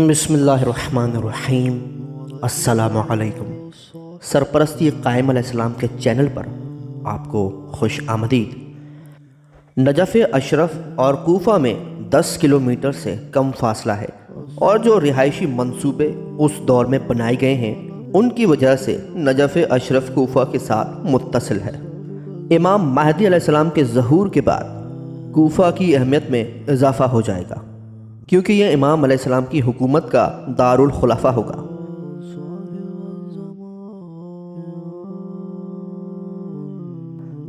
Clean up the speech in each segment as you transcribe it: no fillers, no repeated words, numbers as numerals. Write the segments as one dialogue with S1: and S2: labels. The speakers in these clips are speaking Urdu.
S1: بسم اللہ الرحمن الرحیم۔ السلام علیکم۔ سرپرستی قائم علیہ السلام کے چینل پر آپ کو خوش آمدید۔ نجف اشرف اور کوفہ میں 10 کلومیٹر سے کم فاصلہ ہے، اور جو رہائشی منصوبے اس دور میں بنائے گئے ہیں ان کی وجہ سے نجف اشرف کوفہ کے ساتھ متصل ہے۔ امام مہدی علیہ السلام کے ظہور کے بعد کوفہ کی اہمیت میں اضافہ ہو جائے گا، کیونکہ یہ امام علیہ السلام کی حکومت کا دارالخلافہ ہوگا۔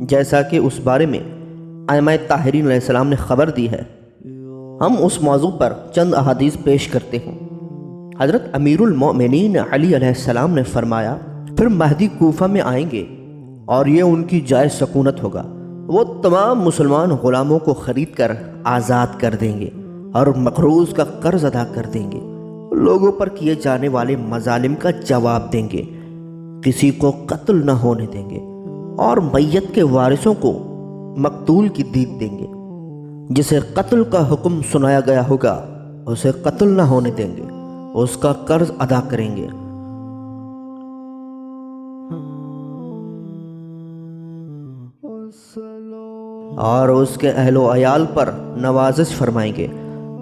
S1: جیسا کہ اس بارے میں ائمہ طاہرین علیہ السلام نے خبر دی ہے، ہم اس موضوع پر چند احادیث پیش کرتے ہیں۔ حضرت امیر المؤمنین علی علیہ السلام نے فرمایا، پھر مہدی کوفہ میں آئیں گے اور یہ ان کی جائے سکونت ہوگا۔ وہ تمام مسلمان غلاموں کو خرید کر آزاد کر دیں گے اور مقروض کا قرض ادا کر دیں گے، لوگوں پر کیے جانے والے مظالم کا جواب دیں گے، کسی کو قتل نہ ہونے دیں گے، اور میت کے وارثوں کو مقتول کی دید دیں گے۔ جسے قتل کا حکم سنایا گیا ہوگا اسے قتل نہ ہونے دیں گے، اس کا قرض ادا کریں گے۔ اور اس کے اہل و عیال پر نوازش فرمائیں گے،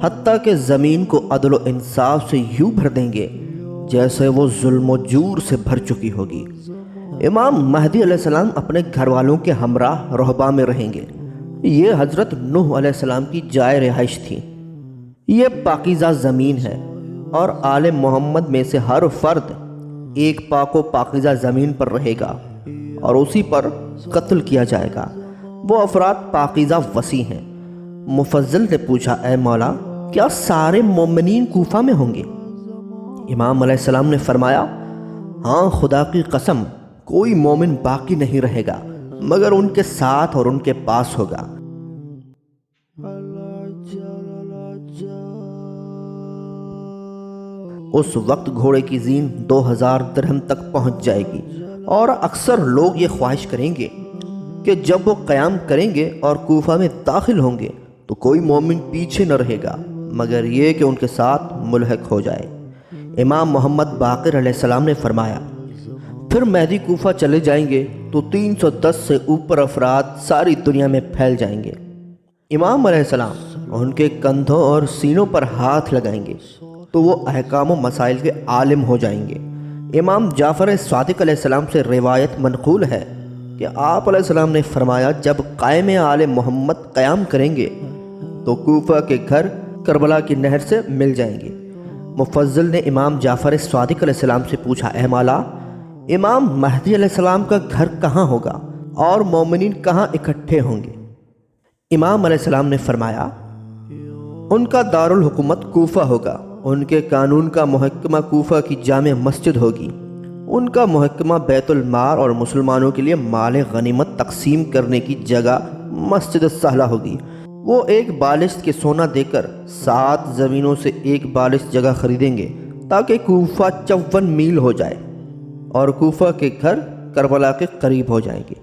S1: حتیٰ کہ زمین کو عدل و انصاف سے یوں بھر دیں گے جیسے وہ ظلم و جور سے بھر چکی ہوگی۔ امام مہدی علیہ السلام اپنے گھر والوں کے ہمراہ رہبہ میں رہیں گے۔ یہ حضرت نوح علیہ السلام کی جائے رہائش تھی۔ یہ پاکیزہ زمین ہے، اور آل محمد میں سے ہر فرد ایک پاک و پاکیزہ زمین پر رہے گا اور اسی پر قتل کیا جائے گا۔ وہ افراد پاکیزہ وسیع ہیں۔ مفضل نے پوچھا، اے مولا، کیا سارے مومنین کوفہ میں ہوں گے؟ امام علیہ السلام نے فرمایا، ہاں، خدا کی قسم، کوئی مومن باقی نہیں رہے گا مگر ان کے ساتھ اور ان کے پاس ہوگا۔ اس وقت گھوڑے کی زین 2000 درہم تک پہنچ جائے گی، اور اکثر لوگ یہ خواہش کریں گے کہ جب وہ قیام کریں گے اور کوفہ میں داخل ہوں گے تو کوئی مومن پیچھے نہ رہے گا مگر یہ کہ ان کے ساتھ ملحق ہو جائے۔ امام محمد باقر علیہ السلام نے فرمایا، پھر مہدی کوفہ چلے جائیں گے تو 310 سے اوپر افراد ساری دنیا میں پھیل جائیں گے۔ امام علیہ السلام ان کے کندھوں اور سینوں پر ہاتھ لگائیں گے تو وہ احکام و مسائل کے عالم ہو جائیں گے۔ امام جعفر صادق علیہ السلام سے روایت منقول ہے کہ آپ علیہ السلام نے فرمایا، جب قائم آل محمد قیام کریں گے تو کوفہ کے گھر کربلا کی نہر سے مل جائیں گے۔ مفضل نے امام جعفر صادق علیہ السلام سے پوچھا، اے مولا، امام مہدی علیہ السلام کا گھر کہاں ہوگا اور مومنین کہاں اکٹھے ہوں گے؟ امام علیہ السلام نے فرمایا، ان کا دارالحکومت کوفہ ہوگا، ان کے قانون کا محکمہ کوفہ کی جامع مسجد ہوگی، ان کا محکمہ بیت المال اور مسلمانوں کے لیے مال غنیمت تقسیم کرنے کی جگہ مسجد السہلہ ہوگی۔ وہ ایک بالشت کے سونا دے کر 7 زمینوں سے ایک بالشت جگہ خریدیں گے تاکہ کوفہ 54 میل ہو جائے، اور کوفہ کے گھر کربلا کے قریب ہو جائیں گے۔